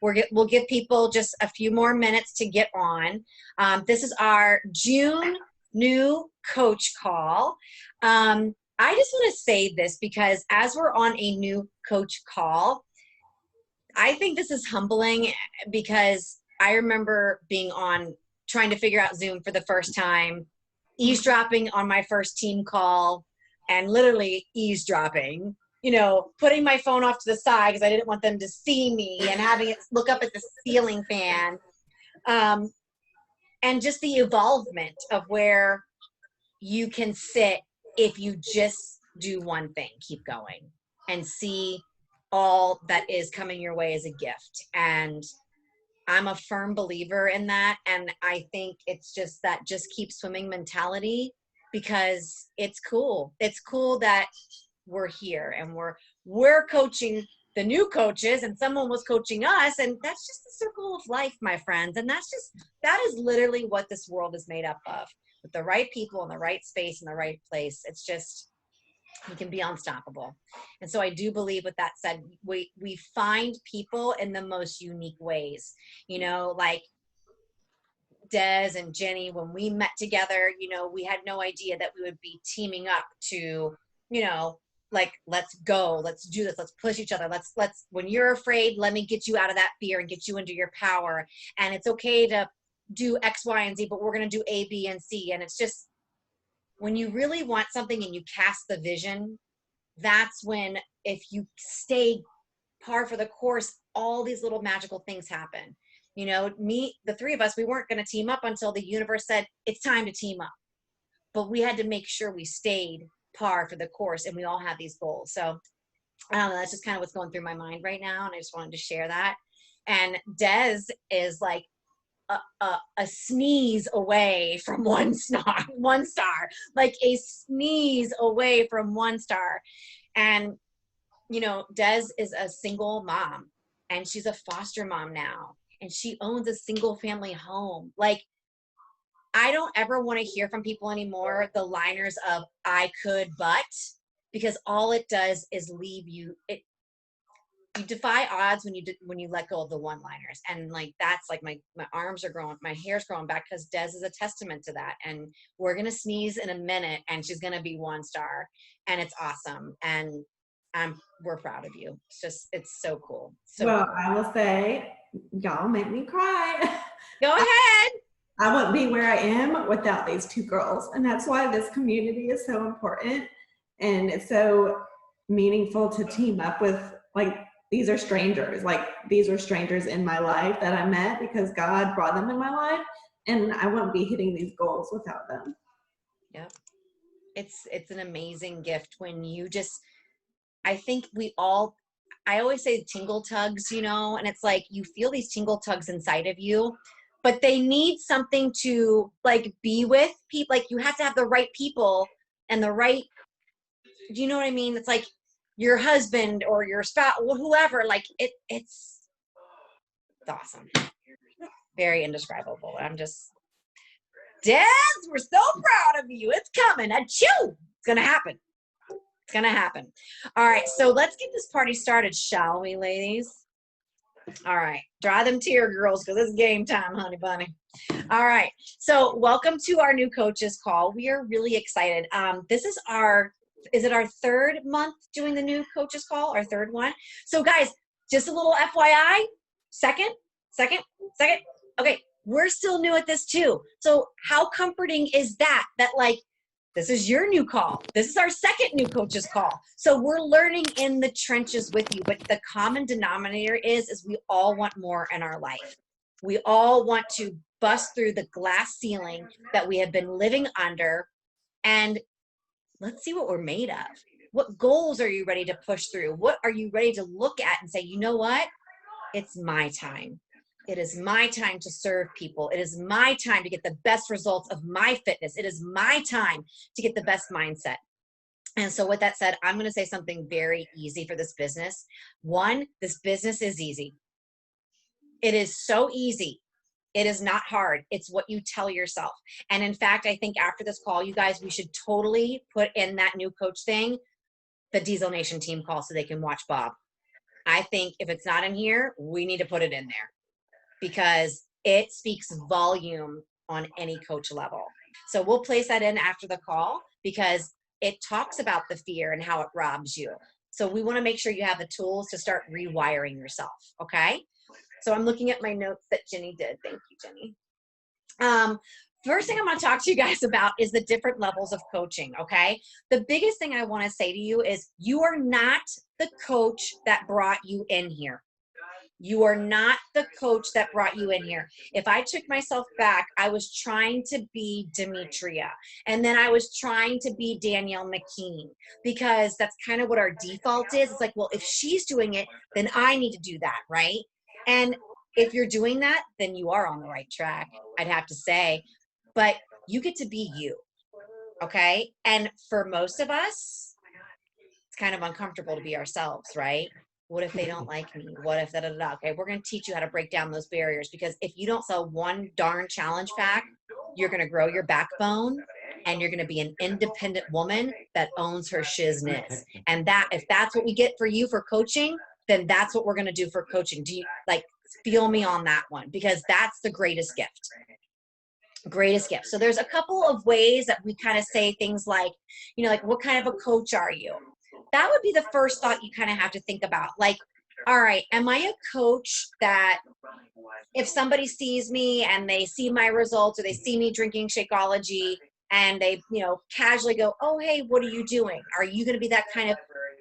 We'll give people just a few more minutes to get on. This is our June new coach call. I just want to say this because as we're on a new coach call, I think this is humbling because I remember being on trying to figure out Zoom for the first time, eavesdropping on my first team call, and literally eavesdropping, putting my phone off to the side because I didn't want them to see me and having it look up at the ceiling fan. And just the evolvement of where you can sit if you just do one thing, keep going and see all that is coming your way as a gift. And I'm a firm believer in that. And I think it's just that just keep swimming mentality, because it's cool. It's cool that we're here and we're coaching the new coaches, and someone was coaching us, and that's just the circle of life, my friends. And that is literally what this world is made up of. With the right people in the right space in the right place, it's just, we can be unstoppable. And so I do believe, with that said, we find people in the most unique ways, like Des and Jenny, when we met together, we had no idea that we would be teaming up to, like, let's go, let's do this, let's push each other. Let's, when you're afraid, let me get you out of that fear and get you into your power. And it's okay to do X, Y, and Z, but we're going to do A, B, and C. And it's just, when you really want something and you cast the vision, that's when, if you stay par for the course, all these little magical things happen. The three of us, we weren't going to team up until the universe said, it's time to team up. But we had to make sure we stayed par for the course, and we all have these goals. So I don't know, that's just kind of what's going through my mind right now. And I just wanted to share that. And Des is like a sneeze away from one star, like a sneeze away from 1 star. And, Des is a single mom, and she's a foster mom now, and she owns a single family home. Like, I don't ever want to hear from people anymore the liners of I could, but, because all it does is leave you, you defy odds when you let go of the one-liners. And like, that's like, my arms are growing, my hair's growing back, because Des is a testament to that. And we're going to sneeze in a minute, and she's going to be 1 star, and it's awesome. And we're proud of you. It's so cool. So well, cool. I will say, y'all make me cry. Go ahead. I wouldn't be where I am without these 2 girls. And that's why this community is so important. And it's so meaningful to team up with, like, these are strangers. Like, these were strangers in my life that I met because God brought them in my life. And I wouldn't be hitting these goals without them. Yep. It's an amazing gift when you just, I think I always say tingle tugs, and it's like, you feel these tingle tugs inside of you, but they need something to, like, be with people. Like, you have to have the right people and the right, do you know what I mean? It's like your husband or your spouse, or whoever, like it's awesome. Very indescribable. I'm just, Des, we're so proud of you. It's coming. Achoo! It's going to happen. It's going to happen. All right. So let's get this party started, shall we, ladies? All right. Dry them tear, girls, because it's game time, honey bunny. All right. So welcome to our new coaches call. We are really excited. This is is it our 3rd month doing the new coaches call? Our 3rd one. So guys, just a little FYI, second. Okay. We're still new at this too. So how comforting is that like, this is your new call. This is our 2nd new coaches call. So we're learning in the trenches with you, but the common denominator is we all want more in our life. We all want to bust through the glass ceiling that we have been living under, and let's see what we're made of. What goals are you ready to push through? What are you ready to look at and say, you know what? It's my time. It is my time to serve people. It is my time to get the best results of my fitness. It is my time to get the best mindset. And so with that said, I'm going to say something very easy for this business. 1, this business is easy. It is so easy. It is not hard. It's what you tell yourself. And in fact, I think after this call, you guys, we should totally put in that new coach thing, the Diesel Nation team call, so they can watch Bob. I think if it's not in here, we need to put it in there because it speaks volume on any coach level. So we'll place that in after the call because it talks about the fear and how it robs you. So we want to make sure you have the tools to start rewiring yourself. Okay. So I'm looking at my notes that Jenny did. Thank you, Jenny. First thing I'm going to talk to you guys about is the different levels of coaching. Okay. The biggest thing I want to say to you is you are not the coach that brought you in here. You are not the coach that brought you in here. If I took myself back, I was trying to be Demetria. And then I was trying to be Danielle McKean because that's kind of what our default is. It's like, well, if she's doing it, then I need to do that, right? And if you're doing that, then you are on the right track, I'd have to say. But you get to be you, okay? And for most of us, it's kind of uncomfortable to be ourselves, right? What if they don't like me? What if da-da-da-da? Okay, we're going to teach you how to break down those barriers because if you don't sell one darn challenge pack, you're going to grow your backbone and you're going to be an independent woman that owns her shizness. And that, if that's what we get for you for coaching, then that's what we're going to do for coaching. Do you like feel me on that one? Because that's the greatest gift. Greatest gift. So there's a couple of ways that we kind of say things like, you know, like what kind of a coach are you? That would be the first thought you kind of have to think about. Like, all right, am I a coach that if somebody sees me and they see my results or they see me drinking Shakeology and they, you know, casually go, oh, hey, what are you doing? Are you going to be that kind of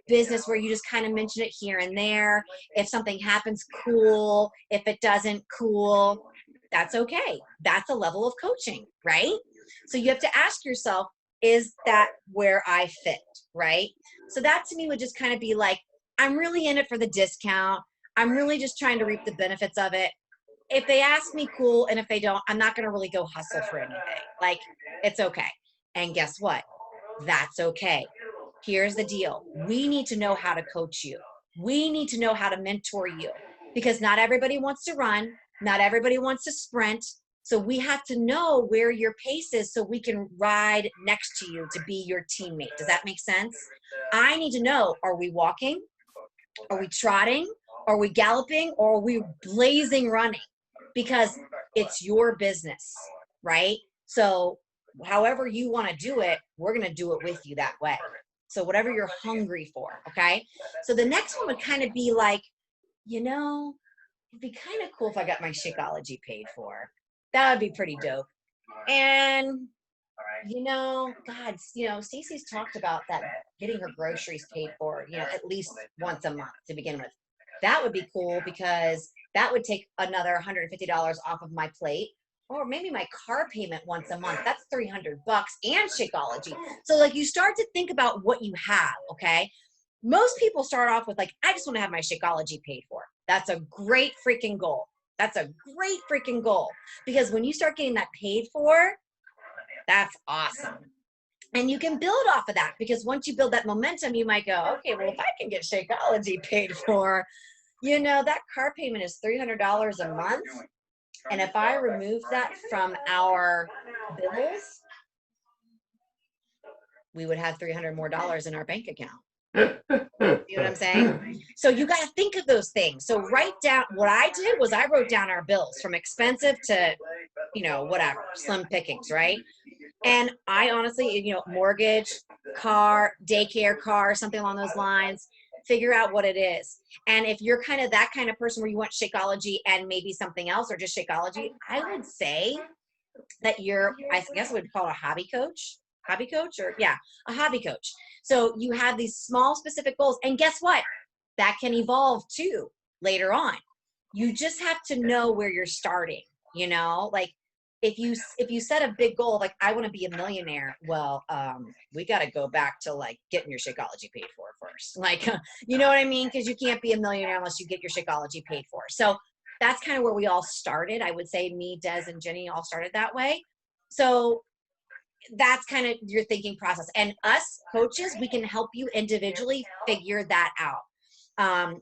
business where you just kind of mention it here and there? If something happens, cool. If it doesn't, cool. That's okay. That's a level of coaching, right? So you have to ask yourself, is that where I fit, right? So that to me would just kind of be like, I'm really in it for the discount. I'm really just trying to reap the benefits of it. If they ask me, cool. And if they don't, I'm not going to really go hustle for anything. Like, it's okay. And guess what? That's okay. Here's the deal. We need to know how to coach you. We need to know how to mentor you because not everybody wants to run. Not everybody wants to sprint. So we have to know where your pace is so we can ride next to you to be your teammate. Does that make sense? I need to know, are we walking? Are we trotting? Are we galloping? Or are we blazing running? Because it's your business, right? So however you want to do it, we're going to do it with you that way. So whatever you're hungry for, okay? So the next one would kind of be like, you know, it'd be kind of cool if I got my Shakeology paid for. That would be pretty dope. And, you know, God, you know, Stacey's talked about that getting her groceries paid for, you know, at least once a month to begin with. That would be cool because that would take another $150 off of my plate. Or maybe my car payment once a month. That's $300 and Shakeology. So like you start to think about what you have, okay? Most people start off with like, I just want to have my Shakeology paid for. That's a great freaking goal. That's a great freaking goal. Because when you start getting that paid for, that's awesome. And you can build off of that because once you build that momentum, you might go, okay, well, if I can get Shakeology paid for, you know, that car payment is $300 a month. And if I remove that from our bills, we would have $300 more in our bank account. You know what I'm saying? So you got to think of those things. So write down, what I did was I wrote down our bills from expensive to, you know, whatever, slim pickings, right? And I honestly, you know, mortgage, car, daycare, car, something along those lines, figure out what it is. And if you're kind of that kind of person where you want Shakeology and maybe something else or just Shakeology, I would say that you're, I guess I would call it a hobby coach or yeah, a hobby coach. So you have these small specific goals and guess what? That can evolve too later on. You just have to know where you're starting, you know, like if you set a big goal, like I want to be a millionaire, well, we got to go back to like getting your Shakeology paid for first. Like, you know what I mean? Because you can't be a millionaire unless you get your Shakeology paid for. So that's kind of where we all started. I would say me, Des, and Jenny all started that way. So that's kind of your thinking process. And us coaches, we can help you individually figure that out.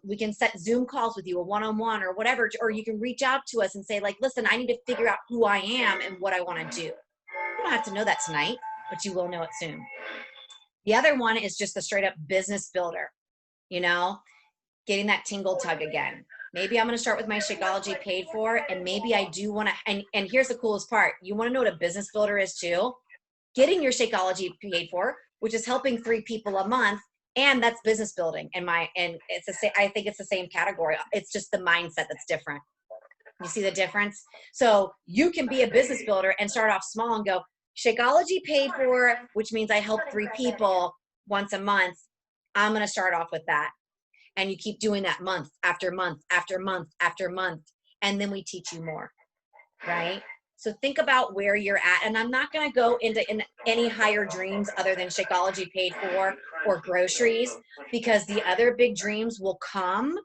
We can set Zoom calls with you, a one-on-one or whatever, or you can reach out to us and say like, listen, I need to figure out who I am and what I want to do. You don't have to know that tonight, but you will know it soon. The other one is just the straight up business builder. You know, getting that tingle tug again. Maybe I'm going to start with my Shakeology paid for, and maybe I do want to, and here's the coolest part. You want to know what a business builder is too? Getting your Shakeology paid for, which is helping 3 people a month, and that's business building. And it's the same, I think it's the same category. It's just the mindset that's different. You see the difference? So you can be a business builder and start off small and go, Shakeology paid for, which means I help 3 people once a month. I'm going to start off with that. And you keep doing that month after month after month after month. And then we teach you more, right? So think about where you're at. And I'm not going to go into any higher dreams other than Shakeology paid for or groceries, because the other big dreams will come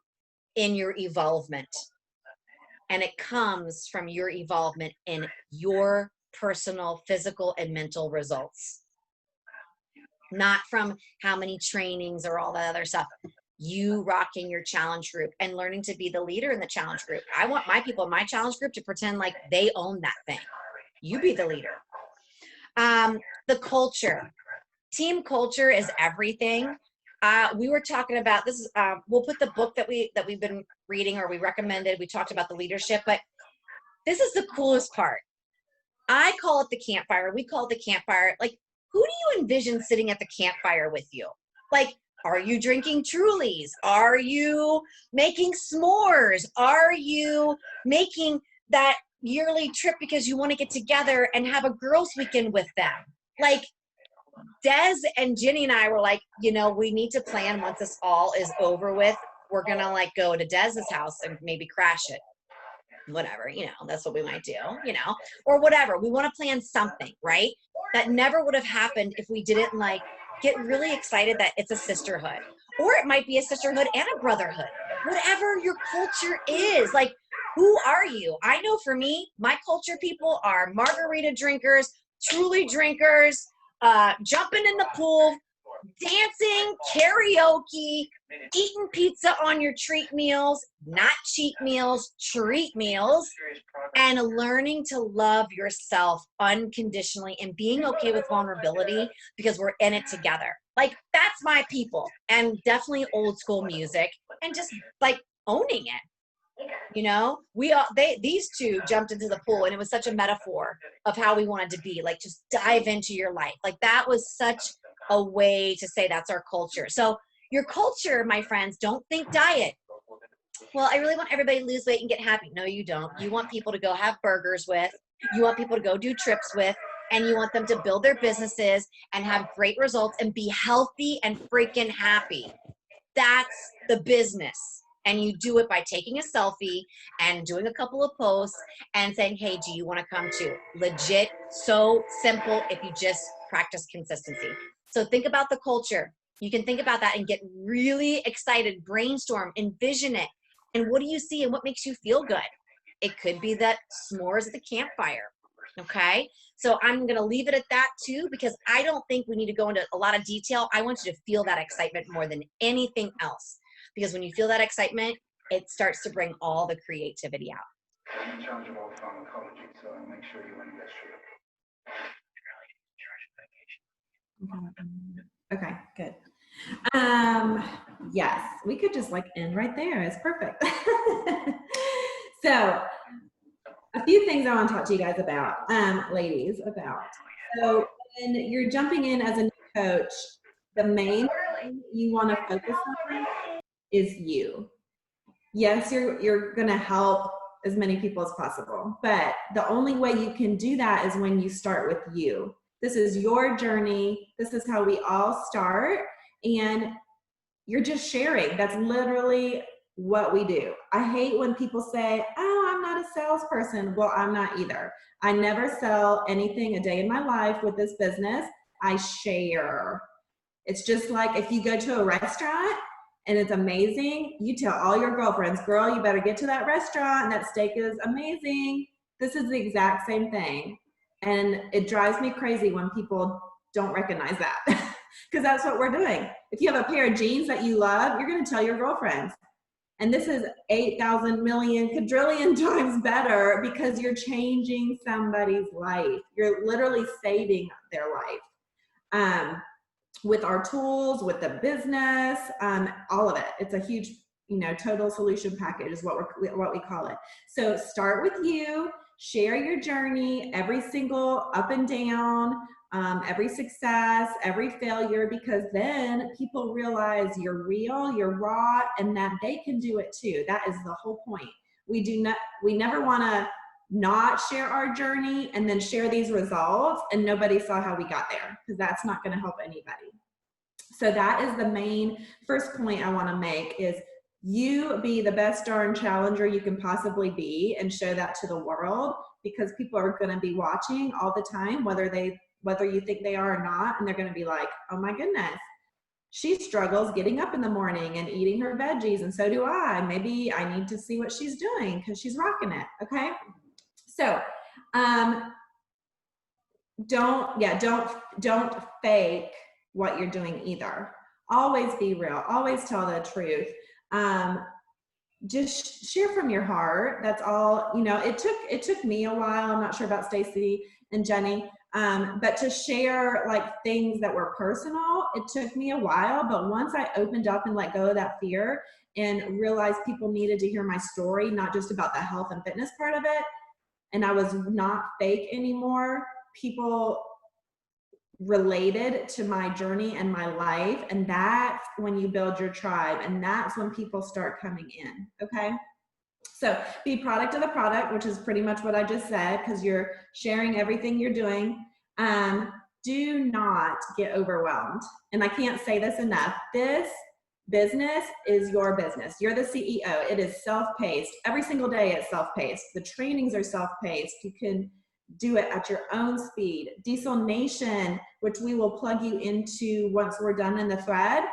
in your evolvement. And it comes from your evolvement in your personal, physical, and mental results. Not from how many trainings or all that other stuff. You rocking your challenge group and learning to be the leader in the challenge group. I want my people in my challenge group to pretend like they own that thing. You be the leader. The culture. Team culture is everything. We were talking about this. We'll put the book that we've been reading, or we recommended. We talked about the leadership, but this is the coolest part. I call it the campfire. We call it the campfire. Like, who do you envision sitting at the campfire with you? Like, are you drinking Trulies? Are you making s'mores? Are you making that yearly trip because you want to get together and have a girls' weekend with them? Like, Des and Jenny and I were like, you know, we need to plan once this all is over with. We're going to like go to Des's house and maybe crash it. Whatever, you know, that's what we might do, you know, or whatever. We want to plan something, right? That never would have happened if we didn't like get really excited that it's a sisterhood, or it might be a sisterhood and a brotherhood, whatever your culture is. Like, who are you? I know for me, my culture people are margarita drinkers, Truly drinkers, jumping in the pool, dancing, karaoke, eating pizza on your treat meals, not cheat meals, treat meals, and learning to love yourself unconditionally and being okay with vulnerability because we're in it together. Like, that's my people. And definitely old school music and just like owning it. You know, these 2 jumped into the pool, and it was such a metaphor of how we wanted to be. Like, just dive into your life. Like, that was such a way to say that's our culture. So your culture, my friends, don't think diet. Well, I really want everybody to lose weight and get happy. No, you don't. You want people to go have burgers with. You want people to go do trips with. And you want them to build their businesses and have great results and be healthy and freaking happy. That's the business. And you do it by taking a selfie and doing a couple of posts and saying, hey, do you want to come too? Legit, so simple if you just practice consistency. So think about the culture. You can think about that and get really excited, brainstorm, envision it. And what do you see and what makes you feel good? It could be that s'mores at the campfire, okay? So I'm gonna leave it at that too, because I don't think we need to go into a lot of detail. I want you to feel that excitement more than anything else. Because when you feel that excitement, it starts to bring all the creativity out. I'm in charge of all pharmacology, so I'll make sure you understand. Okay, good. Yes, we could just like end right there. It's perfect. So a few things I want to talk to you guys about, ladies, about. So when you're jumping in as a new coach, the main thing you want to focus on is you. Yes, you're going to help as many people as possible, but the only way you can do that is when you start with you. This is your journey. This is how we all start, and you're just sharing. That's literally what we do. I hate when people say, oh, I'm not a salesperson. Well, I'm not either. I never sell anything a day in my life with this business. I share. It's just like if you go to a restaurant and it's amazing, you tell all your girlfriends, girl, you better get to that restaurant. That steak is amazing. This is the exact same thing. And it drives me crazy when people don't recognize that, because that's what we're doing. If you have a pair of jeans that you love, you're going to tell your girlfriends. And this is 8,000 million quadrillion times better because you're changing somebody's life. You're literally saving their life. With our tools, with the business, all of it. It's a huge total solution package is what we call it. So start with you, share your journey, every single up and down, every success, every failure, because then people realize you're real, you're raw, and that they can do it too. That is the whole point. We never want to not share our journey and then share these results and nobody saw how we got there, because that's not going to help anybody. So that is the main first point I want to make, is you be the best darn challenger you can possibly be and show that to the world, because people are going to be watching all the time, whether you think they are or not, and they're going to be like, oh my goodness, she struggles getting up in the morning and eating her veggies, and so do I. Maybe I need to see what she's doing because she's rocking it. Okay. So, don't fake what you're doing either. Always be real. Always tell the truth. Just share from your heart. That's all. It took me a while. I'm not sure about Stacy and Jenny, but to share like things that were personal, it took me a while. But once I opened up and let go of that fear and realized people needed to hear my story, not just about the health and fitness part of it, and I was not fake anymore, people related to my journey and my life. And that's when you build your tribe, and that's when people start coming in. Okay. So be product of the product, which is pretty much what I just said, because you're sharing everything you're doing. Do not get overwhelmed. And I can't say this enough. This business is your business. You're the CEO. It is self-paced. Every single day it's self-paced. The trainings are self-paced. You can do it at your own speed. Diesel Nation, which we will plug you into once we're done in the thread.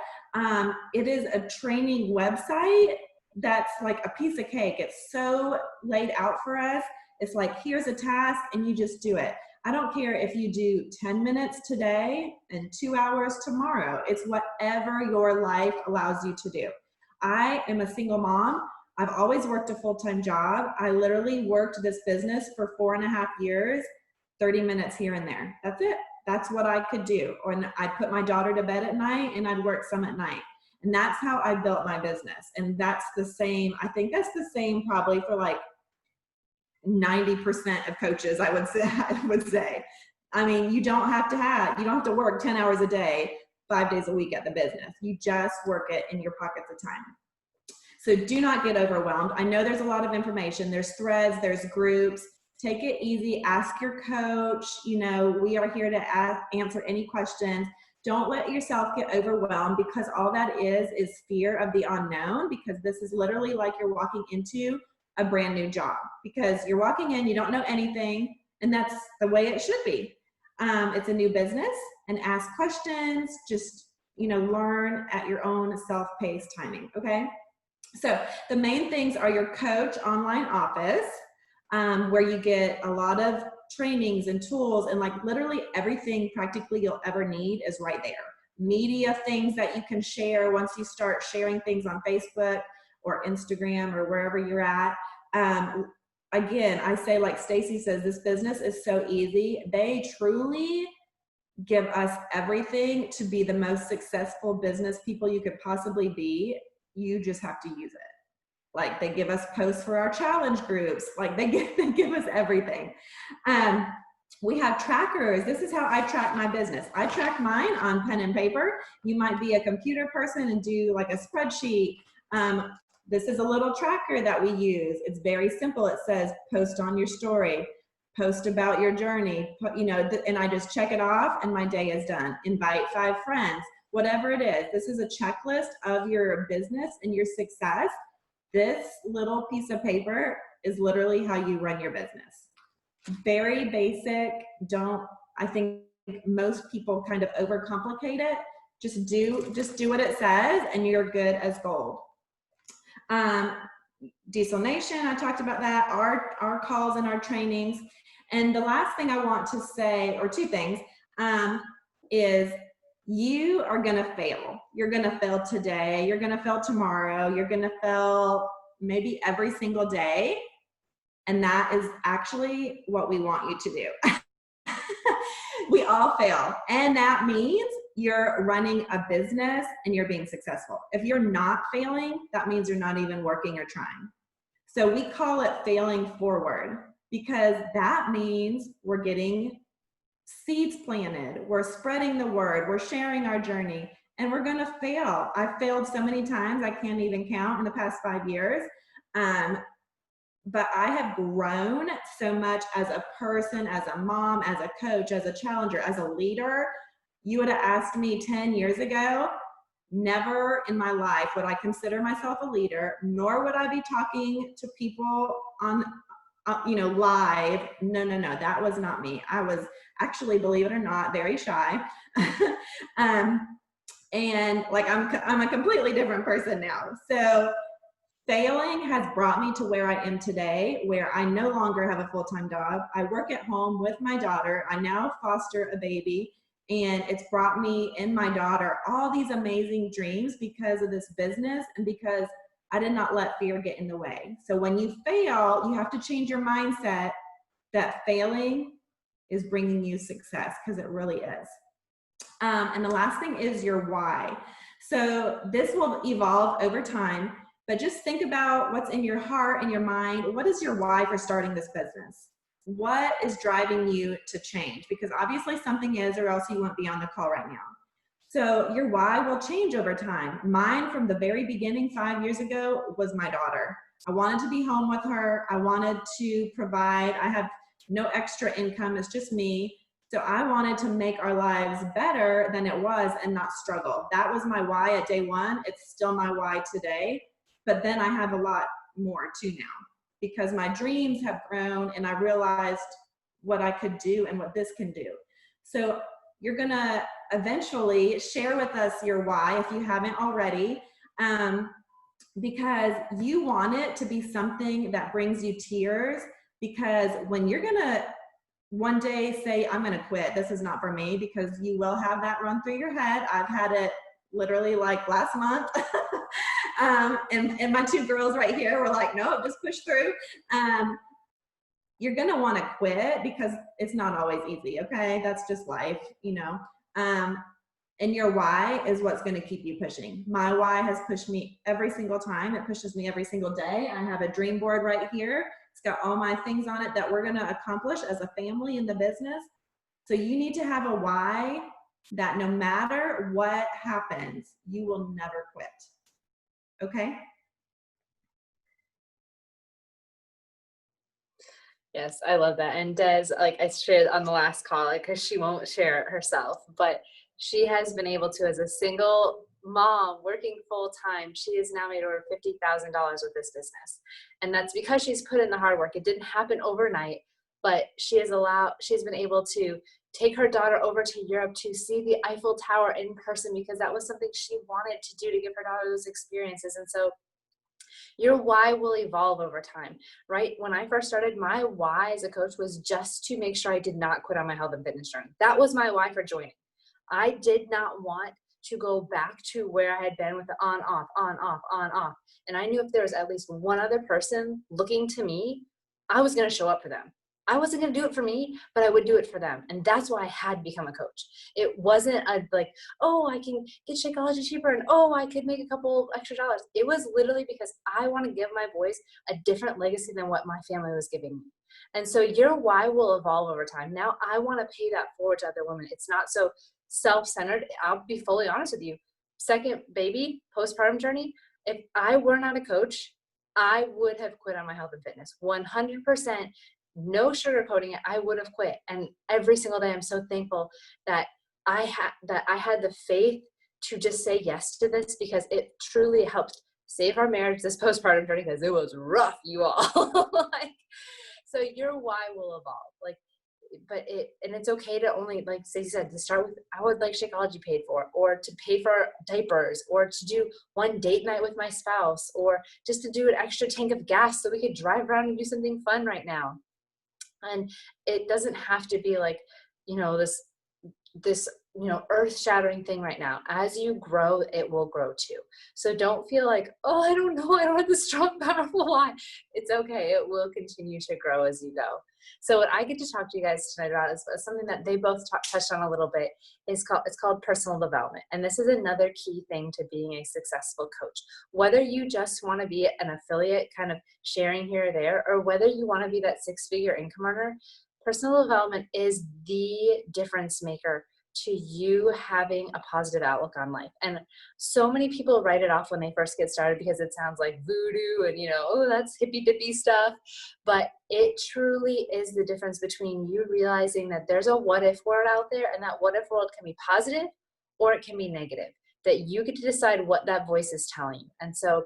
It is a training website that's like a piece of cake. It's so laid out for us. It's like, here's a task and you just do it. I don't care if you do 10 minutes today and 2 hours tomorrow. It's whatever your life allows you to do. I am a single mom. I've always worked a full-time job. I literally worked this business for 4.5 years, 30 minutes here and there. That's it. That's what I could do. Or I'd put my daughter to bed at night and I'd work some at night. And that's how I built my business. And that's the same, I think that's the same probably for like 90% of coaches, I would say. I mean, you don't have to work 10 hours a day, 5 days a week at the business. You just work it in your pockets of time. So do not get overwhelmed. I know there's a lot of information. There's threads, there's groups. Take it easy. Ask your coach. We are here to answer any questions. Don't let yourself get overwhelmed, because all that is fear of the unknown, because this is literally like you're walking into a brand new job, because you're walking in, you don't know anything, and that's the way it should be. It's a new business, and ask questions, just, learn at your own self-paced timing. Okay. So the main things are your coach online office, where you get a lot of trainings and tools, and like literally everything practically you'll ever need is right there. Media things that you can share once you start sharing things on Facebook or Instagram or wherever you're at. Again, I say, like Stacy says, this business is so easy. They truly give us everything to be the most successful business people you could possibly be. You just have to use it. Like, they give us posts for our challenge groups. Like, they give us everything. We have trackers. This is how I track my business. I track mine on pen and paper. You might be a computer person and do like a spreadsheet. This is a little tracker that we use. It's very simple. It says post on your story, post about your journey, and I just check it off and my day is done. Invite 5 friends, whatever it is. This is a checklist of your business and your success. This little piece of paper is literally how you run your business. Very basic. I think most people kind of overcomplicate it. Just do what it says and you're good as gold. Diesel Nation, I talked about that, our calls and our trainings. And the last thing I want to say, or 2 things, is you are going to fail. You're going to fail today. You're going to fail tomorrow. You're going to fail maybe every single day. And that is actually what we want you to do. We all fail. And that means you're running a business and you're being successful. If you're not failing, that means you're not even working or trying. So we call it failing forward, because that means we're getting seeds planted, we're spreading the word, we're sharing our journey, and we're gonna fail. I've failed so many times, I can't even count in the past 5 years. But I have grown so much as a person, as a mom, as a coach, as a challenger, as a leader. You would have asked me 10 years ago, never in my life would I consider myself a leader, nor would I be talking to people on, live. No, that was not me. I was actually, believe it or not, very shy. And like, I'm a completely different person now. So failing has brought me to where I am today, where I no longer have a full-time job. I work at home with my daughter. I now foster a baby, and it's brought me and my daughter all these amazing dreams because of this business and because I did not let fear get in the way. So when you fail, you have to change your mindset that failing is bringing you success, because it really is. And the last thing is your why. So this will evolve over time, but just think about what's in your heart and your mind. What is your why for starting this business? What is driving you to change? Because obviously something is, or else you wouldn't be on the call right now. So your why will change over time. Mine from the very beginning 5 years ago was my daughter. I wanted to be home with her. I wanted to provide. I have no extra income. It's just me. So I wanted to make our lives better than it was and not struggle. That was my why at day one. It's still my why today. But then I have a lot more too now, because my dreams have grown and I realized what I could do and what this can do. So you're gonna eventually share with us your why if you haven't already, because you want it to be something that brings you tears. Because when you're gonna one day say, I'm gonna quit, this is not for me, because you will have that run through your head. I've had it literally like last month. And my two girls right here were like, no, just push through. You're gonna wanna quit because it's not always easy, okay? That's just life, and your why is what's gonna keep you pushing. My why has pushed me every single time. It pushes me every single day. I have a dream board right here. It's got all my things on it that we're gonna accomplish as a family in the business. So you need to have a why that no matter what happens, you will never quit. Okay? Yes, I love that. And Des, like I shared on the last call, like, cause she won't share it herself, but she has been able to, as a single mom working full time, she has now made over $50,000 with this business. And that's because she's put in the hard work. It didn't happen overnight, but she's been able to take her daughter over to Europe to see the Eiffel Tower in person, because that was something she wanted to do to give her daughter those experiences. And so your why will evolve over time, right? When I first started, my why as a coach was just to make sure I did not quit on my health and fitness journey. That was my why for joining. I did not want to go back to where I had been with the on, off, on, off, on, off. And I knew if there was at least one other person looking to me, I was going to show up for them. I wasn't going to do it for me, but I would do it for them. And that's why I had become a coach. It wasn't oh, I can get Shakeology cheaper and oh, I could make a couple extra dollars. It was literally because I want to give my boys a different legacy than what my family was giving me. And so your why will evolve over time. Now I want to pay that forward to other women. It's not so self-centered. I'll be fully honest with you. Second baby, postpartum journey, if I were not a coach, I would have quit on my health and fitness. 100%. No sugarcoating it, I would have quit. And every single day I'm so thankful that I had the faith to just say yes to this, because it truly helped save our marriage this postpartum journey, because it was rough, you all. So your why will evolve. And it's okay to only, like Stacey said, to start with, I would like Shakeology paid for, or to pay for diapers, or to do one date night with my spouse, or just to do an extra tank of gas so we could drive around and do something fun right now. And it doesn't have to be like, this this, earth-shattering thing right now. As you grow, it will grow too. So don't feel like, oh, I don't know, I don't have the strong, powerful why. It's okay. It will continue to grow as you go. So what I get to talk to you guys tonight about is something that they both touched on a little bit. It's called personal development. And this is another key thing to being a successful coach. Whether you just want to be an affiliate kind of sharing here or there, or whether you want to be that 6-figure income earner, personal development is the difference maker to you having a positive outlook on life. And so many people write it off when they first get started because it sounds like voodoo and, oh, that's hippy dippy stuff. But it truly is the difference between you realizing that there's a what if world out there, and that what if world can be positive or it can be negative, that you get to decide what that voice is telling you. And so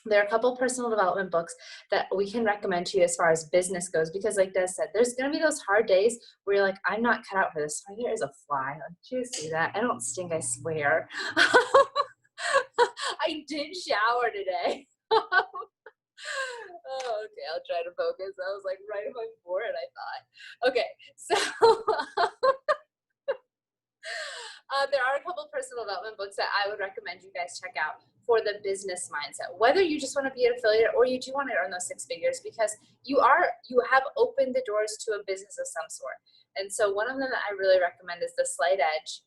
there are a couple personal development books that we can recommend to you as far as business goes, because like Des said, there's going to be those hard days where you're like, I'm not cut out for this. Sorry, there is a fly. Did you see that? I don't stink, I swear. I did shower today. Oh, okay, I'll try to focus. I was like right on my forehead, I thought. Okay, so there are a couple personal development books that I would recommend you guys check out for the business mindset, whether you just want to be an affiliate or you do want to earn those 6 figures, because you have opened the doors to a business of some sort. And so one of them that I really recommend is the Slight Edge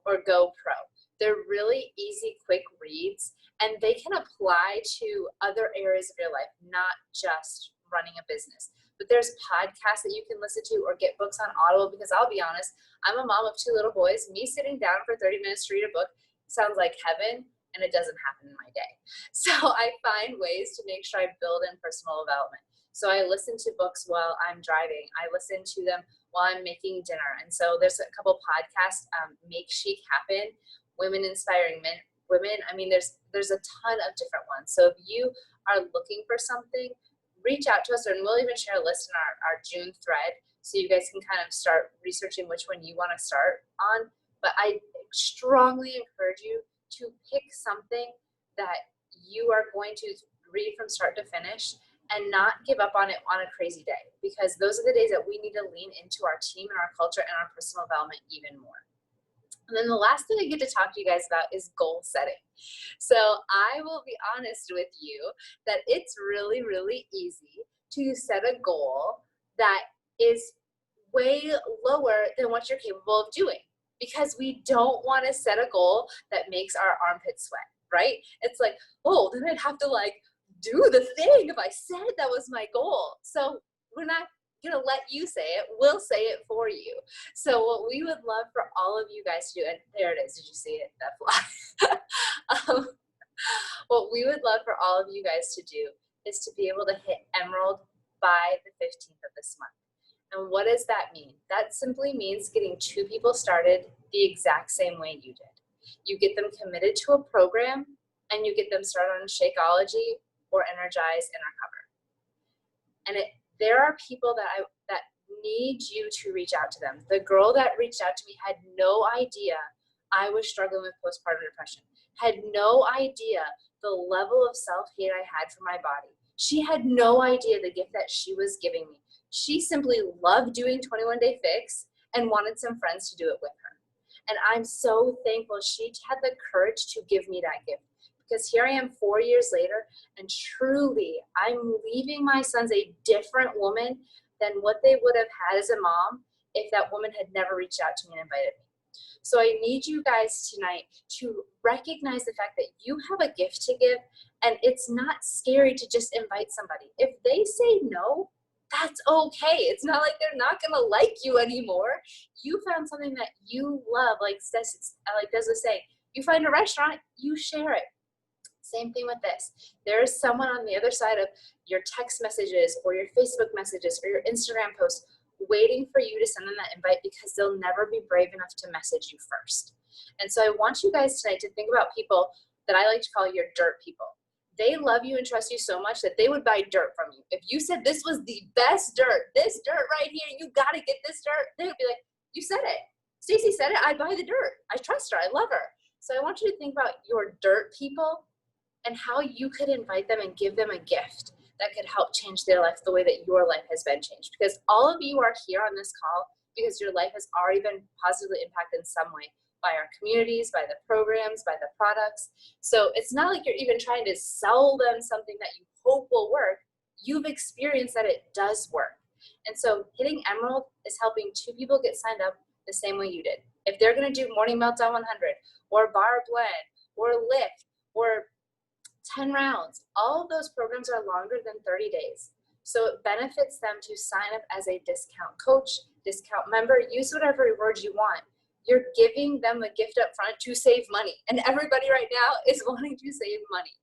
or Go Pro. They're really easy, quick reads, and they can apply to other areas of your life, not just running a business. But there's podcasts that you can listen to or get books on Audible, because I'll be honest, I'm a mom of 2 little boys. Me sitting down for 30 minutes to read a book sounds like heaven, and it doesn't happen in my day. So I find ways to make sure I build in personal development. So I listen to books while I'm driving. I listen to them while I'm making dinner. And so there's a couple podcasts, Make Chic Happen, Women Inspiring Women. I mean, there's a ton of different ones. So if you are looking for something, reach out to us, and we'll even share a list in our June thread so you guys can kind of start researching which one you want to start on. But I strongly encourage you to pick something that you are going to read from start to finish and not give up on it on a crazy day, because those are the days that we need to lean into our team and our culture and our personal development even more. And then the last thing I get to talk to you guys about is goal setting. So I will be honest with you that it's really, really easy to set a goal that is way lower than what you're capable of doing, because we don't want to set a goal that makes our armpits sweat, right? It's like, oh, then I'd have to do the thing if I said that was my goal. So we're not going to let you say it. We'll say it for you. So what we would love for all of you guys to do, and there it is. Did you see it? That fly. What we would love for all of you guys to do is to be able to hit Emerald by the 15th of this month. And what does that mean? That simply means getting 2 people started the exact same way you did. You get them committed to a program, and you get them started on Shakeology or Energize and Recover. And there are people that need you to reach out to them. The girl that reached out to me had no idea I was struggling with postpartum depression, had no idea the level of self-hate I had for my body. She had no idea the gift that she was giving me. She simply loved doing 21 Day Fix and wanted some friends to do it with her. And I'm so thankful she had the courage to give me that gift, because here I am 4 years later, and truly I'm leaving my sons a different woman than what they would have had as a mom if that woman had never reached out to me and invited me. So I need you guys tonight to recognize the fact that you have a gift to give, and it's not scary to just invite somebody. If they say no, that's okay. It's not like they're not going to like you anymore. You found something that you love, like Des was saying. You find a restaurant, you share it. Same thing with this. There is someone on the other side of your text messages or your Facebook messages or your Instagram posts waiting for you to send them that invite, because they'll never be brave enough to message you first. And so I want you guys tonight to think about people that I like to call your dirt people. They love you and trust you so much that they would buy dirt from you. If you said this was the best dirt, this dirt right here, you got to get this dirt, they would be like, you said it. Stacey said it, I'd buy the dirt. I trust her, I love her. So I want you to think about your dirt people and how you could invite them and give them a gift that could help change their life the way that your life has been changed. Because all of you are here on this call because your life has already been positively impacted in some way by our communities, by the programs, by the products. So it's not like you're even trying to sell them something that you hope will work. You've experienced that it does work. And so hitting Emerald is helping 2 people get signed up the same way you did. If they're going to do Morning Meltdown 100 or Bar Blend or Lift or 10 rounds, all of those programs are longer than 30 days. So it benefits them to sign up as a discount coach, discount member, use whatever rewards you want. You're giving them a gift up front to save money. And everybody right now is wanting to save money.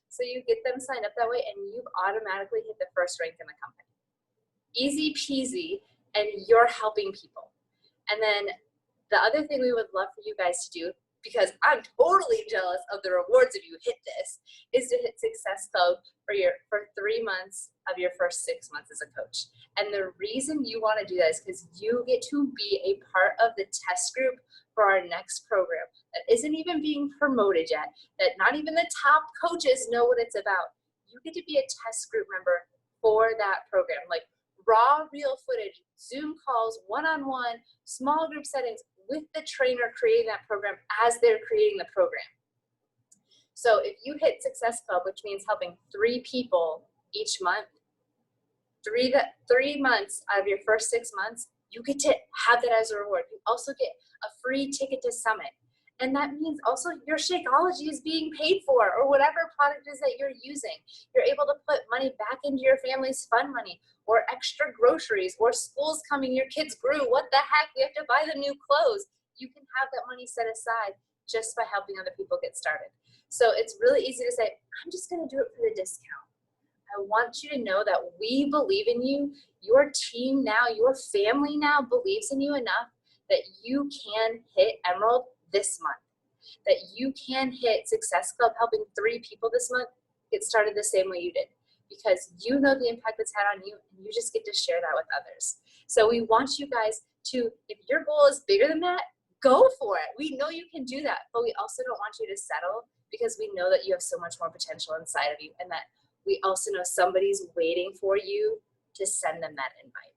So you get them signed up that way and you've automatically hit the first rank in the company. Easy peasy, and you're helping people. And then the other thing we would love for you guys to do, because I'm totally jealous of the rewards if you hit this, is to hit Success Club for 3 months of your first 6 months as a coach. And the reason you want to do that is because you get to be a part of the test group for our next program that isn't even being promoted yet, that not even the top coaches know what it's about. You get to be a test group member for that program, like raw, real footage, Zoom calls, one-on-one, small group settings with the trainer creating that program as they're creating the program. So if you hit Success Club, which means helping 3 people each month, 3 months out of your first 6 months, you get to have that as a reward. You also get a free ticket to Summit. And that means also your Shakeology is being paid for, or whatever product is that you're using. You're able to put money back into your family's fund money, or extra groceries, or school's coming, your kids grew, what the heck, we have to buy them new clothes. You can have that money set aside just by helping other people get started. So it's really easy to say, I'm just gonna do it for the discount. I want you to know that we believe in you. Your team now, your family now believes in you enough that you can hit Emerald this month, that you can hit Success Club helping 3 people this month get started the same way you did, because you know the impact it's had on you and you just get to share that with others. So we want you guys to, if your goal is bigger than that, go for it. We know you can do that, but we also don't want you to settle, because we know that you have so much more potential inside of you, and that we also know somebody's waiting for you to send them that invite.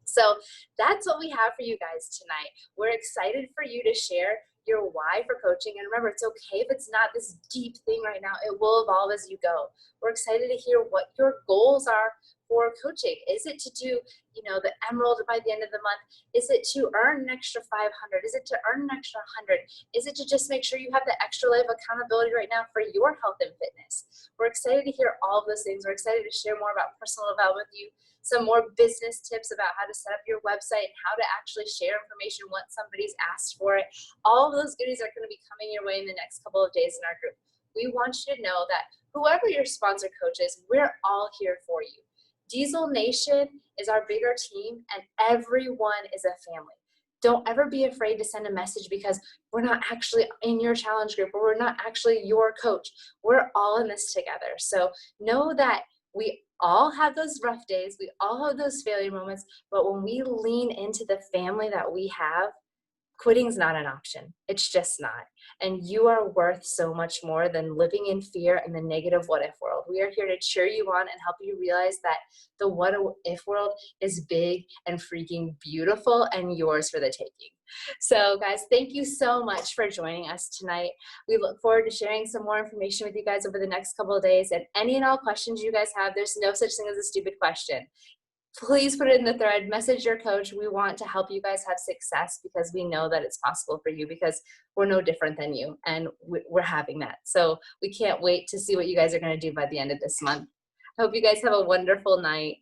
So that's what we have for you guys tonight. We're excited for you to share your why for coaching. And remember, it's okay if it's not this deep thing right now. It will evolve as you go. We're excited to hear what your goals are for coaching. Is it to do, the Emerald by the end of the month? Is it to earn an extra 500? Is it to earn an extra 100? Is it to just make sure you have the extra life accountability right now for your health and fitness? We're excited to hear all of those things. We're excited to share more about personal development with you, some more business tips about how to set up your website and how to actually share information once somebody's asked for it. All of those goodies are going to be coming your way in the next couple of days in our group. We want you to know that whoever your sponsor coach is, we're all here for you. Diesel Nation is our bigger team, and everyone is a family. Don't ever be afraid to send a message because we're not actually in your challenge group, or we're not actually your coach. We're all in this together. So know that we all have those rough days. We all have those failure moments. But when we lean into the family that we have, quitting's not an option. It's just not. And you are worth so much more than living in fear and the negative what if world. We are here to cheer you on and help you realize that the what if world is big and freaking beautiful and yours for the taking. So guys, thank you so much for joining us tonight. We look forward to sharing some more information with you guys over the next couple of days. And any and all questions you guys have, there's no such thing as a stupid question. Please put it in the thread, message your coach. We want to help you guys have success because we know that it's possible for you, because we're no different than you and we're having that. So we can't wait to see what you guys are going to do by the end of this month. I hope you guys have a wonderful night.